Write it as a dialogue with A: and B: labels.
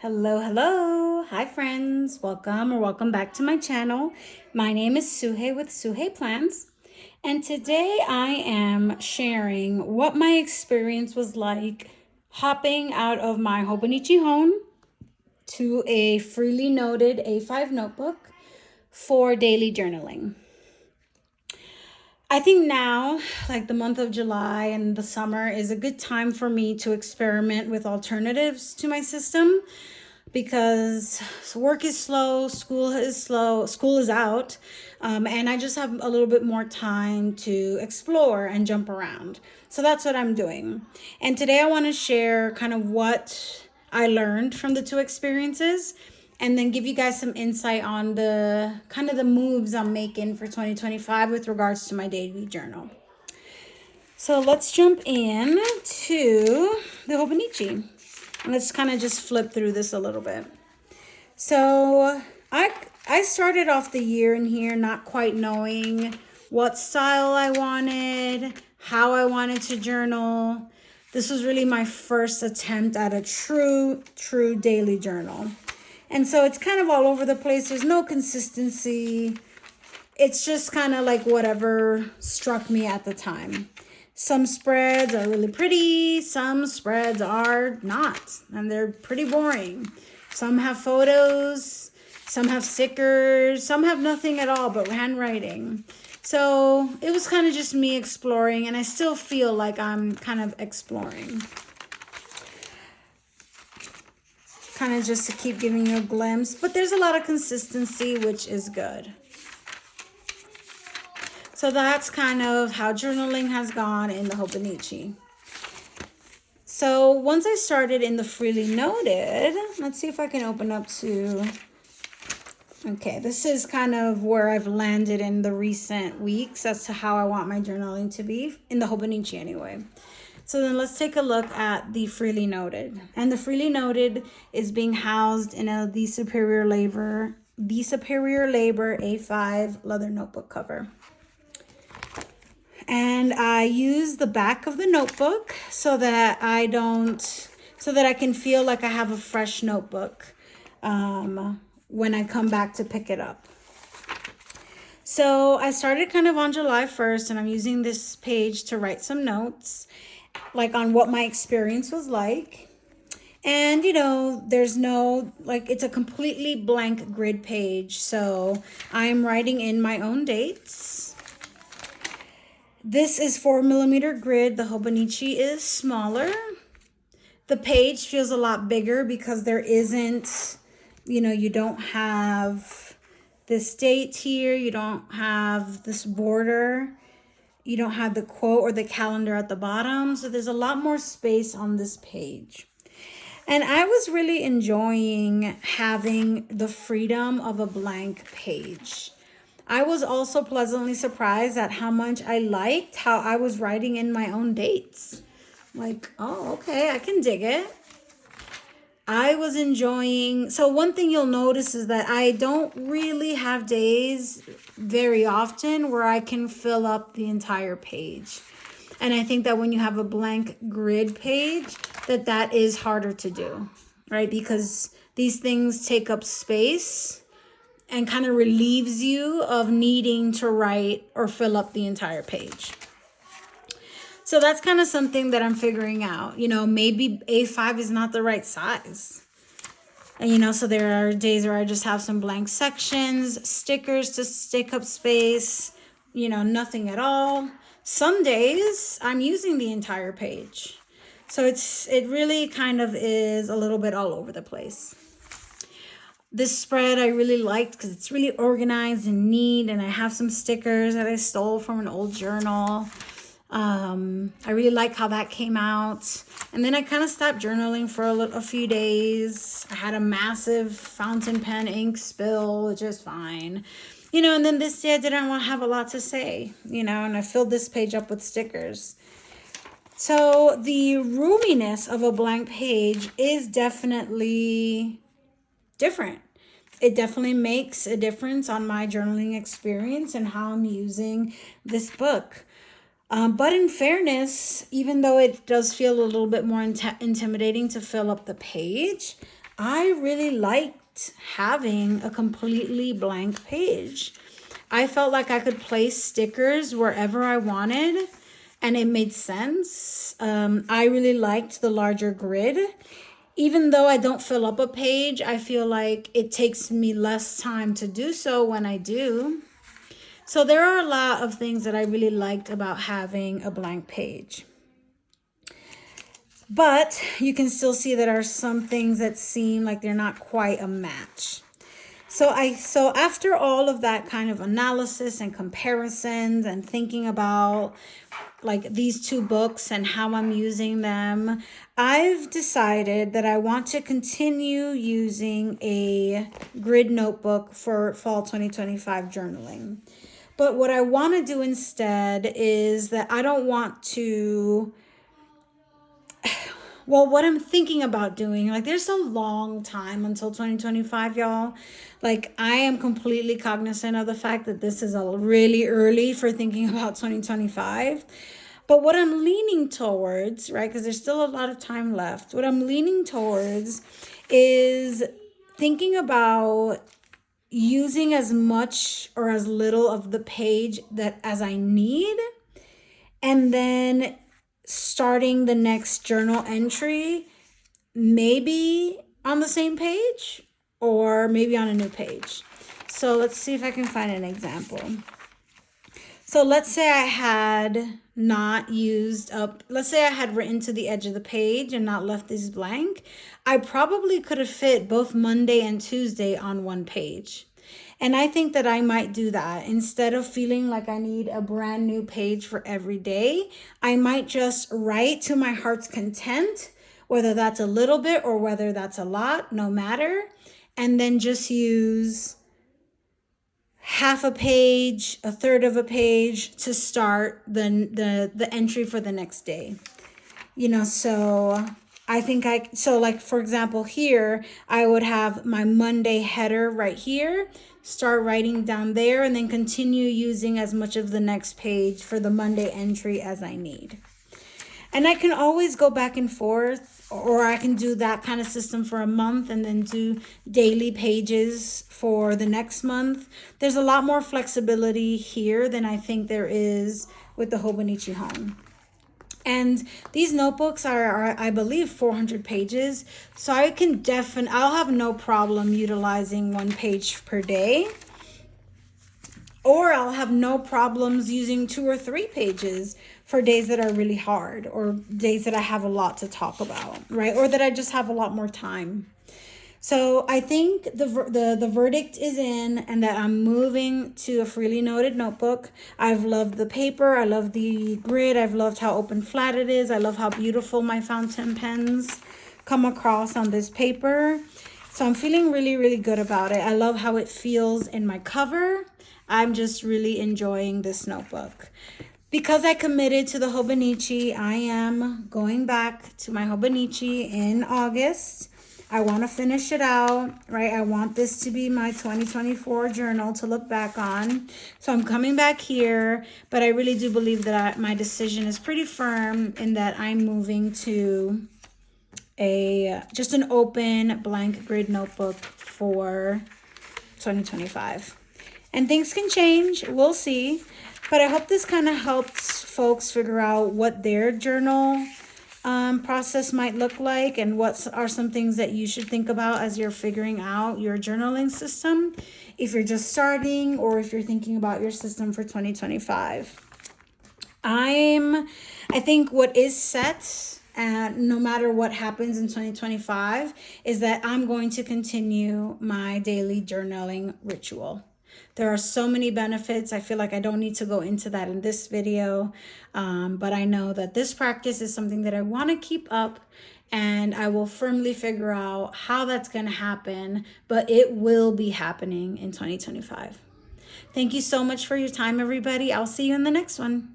A: Hello, hello. Hi, friends. Welcome back to my channel. My name is Suhei with Suhei Plans. And today I am sharing what my experience was like hopping out of my Hobonichi Hon to a freely noted A5 notebook for daily journaling. I think now, like the month of July and the summer, is a good time for me to experiment with alternatives to my system because work is slow, school is out, and I just have a little bit more time to explore and jump around. So that's what I'm doing. And today I want to share kind of what I learned from the two experiences and then give you guys some insight on the kind of the moves I'm making for 2025 with regards to my daily journal. So let's jump in to the Hobonichi. Let's kind of just flip through this a little bit. So I started off the year in here not quite knowing what style I wanted, how I wanted to journal. This was really my first attempt at a true daily journal. And so it's kind of all over the place. There's no consistency. It's just kind of like whatever struck me at the time. Some spreads are really pretty. Some spreads are not. And they're pretty boring. Some have photos. Some have stickers. Some have nothing at all but handwriting. So it was kind of just me exploring. And I still feel like I'm kind of exploring. Kind of just to keep giving you a glimpse. But there's a lot of consistency, which is good. So that's kind of how journaling has gone in the Hobonichi. So once I started in the freely noted, let's see if I can open up to, okay, this is kind of where I've landed in the recent weeks as to how I want my journaling to be, in the Hobonichi anyway. So then let's take a look at the freely noted. And the freely noted is being housed in the Superior Labor A5 leather notebook cover. And I use the back of the notebook so that I can feel like I have a fresh notebook when I come back to pick it up. So I started kind of on July 1st, and I'm using this page to write some notes, like on what my experience was like. And, there's no, it's a completely blank grid page. So I'm writing in my own dates. This is 4mm grid. The Hobonichi is smaller. The page feels a lot bigger because there isn't, you don't have this date here. You don't have this border. You don't have the quote or the calendar at the bottom. So there's a lot more space on this page. And I was really enjoying having the freedom of a blank page. I was also pleasantly surprised at how much I liked how I was writing in my own dates. Like, oh, okay, I can dig it. I was enjoying, so one thing you'll notice is that I don't really have days very often where I can fill up the entire page. And I think that when you have a blank grid page, that is harder to do, right? Because these things take up space and kind of relieves you of needing to write or fill up the entire page. So that's kind of something that I'm figuring out. Maybe A5 is not the right size. And, so there are days where I just have some blank sections, stickers to take up space, nothing at all. Some days I'm using the entire page. So it really kind of is a little bit all over the place. This spread I really liked because it's really organized and neat, and I have some stickers that I stole from an old journal. I really like how that came out. And then I kind of stopped journaling for a few days. I had a massive fountain pen ink spill, which is fine. And then this day I didn't want to have a lot to say, and I filled this page up with stickers. So the roominess of a blank page is definitely different. It definitely makes a difference on my journaling experience and how I'm using this book. But in fairness, even though it does feel a little bit more intimidating to fill up the page, I really liked having a completely blank page. I felt like I could place stickers wherever I wanted, and it made sense. I really liked the larger grid. Even though I don't fill up a page, I feel like it takes me less time to do so when I do. So there are a lot of things that I really liked about having a blank page. But you can still see there are some things that seem like they're not quite a match. So after all of that kind of analysis and comparisons and thinking about like these two books and how I'm using them, I've decided that I want to continue using a grid notebook for fall 2025 journaling. But what I want to do instead is that I don't want to, well, what I'm thinking about doing, like there's a long time until 2025, y'all. Like I am completely cognizant of the fact that this is a really early for thinking about 2025. But what I'm leaning towards, right, because there's still a lot of time left, what I'm leaning towards is thinking about using as much or as little of the page that as I need, and then starting the next journal entry maybe on the same page or maybe on a new page. So let's see if I can find an example. So let's say I had not used up, let's say I had written to the edge of the page and not left this blank. I probably could have fit both Monday and Tuesday on one page. And I think that I might do that. Instead of feeling like I need a brand new page for every day, I might just write to my heart's content, whether that's a little bit or whether that's a lot, no matter. And then just use half a page, a third of a page to start the entry for the next day. So I think so like for example here, I would have my Monday header right here, start writing down there, and then continue using as much of the next page for the Monday entry as I need. And I can always go back and forth, or I can do that kind of system for a month and then do daily pages for the next month. There's a lot more flexibility here than I think there is with the Hobonichi Hon. And these notebooks are, I believe, 400 pages. So I'll have no problem utilizing one page per day. Or I'll have no problems using 2 or 3 pages for days that are really hard, or days that I have a lot to talk about, right? Or that I just have a lot more time. So I think the verdict is in, and that I'm moving to a freely noted notebook. I've loved the paper. I love the grid. I've loved how open flat it is. I love how beautiful my fountain pens come across on this paper. So I'm feeling really, really good about it. I love how it feels in my cover. I'm just really enjoying this notebook. Because I committed to the Hobonichi, I am going back to my Hobonichi in August. I want to finish it out, right? I want this to be my 2024 journal to look back on. So I'm coming back here, but I really do believe that my decision is pretty firm in that I'm moving to just an open blank grid notebook for 2025. And things can change, we'll see. But I hope this kind of helps folks figure out what their journal process might look like, and what are some things that you should think about as you're figuring out your journaling system, if you're just starting or if you're thinking about your system for 2025. I think what is set, no matter what happens in 2025, is that I'm going to continue my daily journaling ritual. There are so many benefits. I feel like I don't need to go into that in this video, but I know that this practice is something that I want to keep up, and I will firmly figure out how that's going to happen, but it will be happening in 2025. Thank you so much for your time, everybody. I'll see you in the next one.